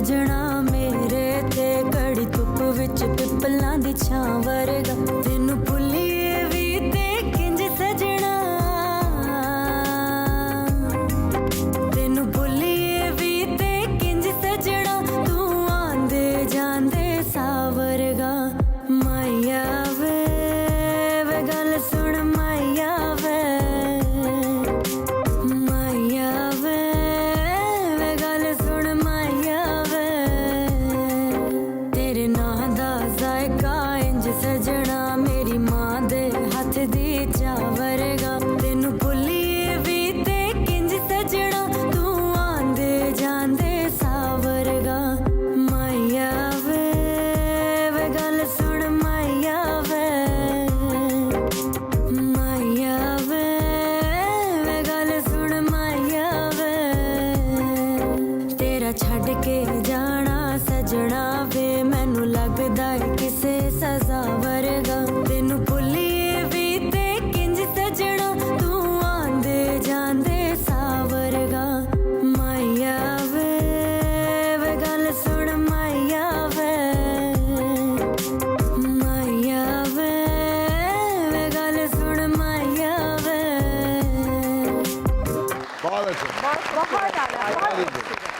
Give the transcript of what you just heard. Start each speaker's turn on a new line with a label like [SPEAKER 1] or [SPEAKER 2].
[SPEAKER 1] सजना मेरे ते कड़ी धुप विच पिपलां दी छां वरगा तेनू भुल्लिए भी ते किंज सजना तेनू भुल्लिए भी ते किंज सजना तू आंदे जांदे सावरगा माया वे गल सुन माया वे माया वे गल सुन माया वे तेरे नां दा जायका इंज सजना मेरी मां दे हथ दी चावरगा तेनू भुल्लिए भी ते किंज सजना तू आंदे जांदे सावरगा माया वे गल सुन माया वे माया वे गल सुन माया वे तेरा छड़ के जाना सजना वे मैनू लगदा है किसे सजा वरगा तेनू भुल्लिए भी ते किंज सजना तू आंदे जांदे सावरगा माया वे गल सुन माया वे माया वे गल सुन माया वे
[SPEAKER 2] बहुत अच्छा
[SPEAKER 3] बहुत बहुत ज़्यादा
[SPEAKER 2] very good.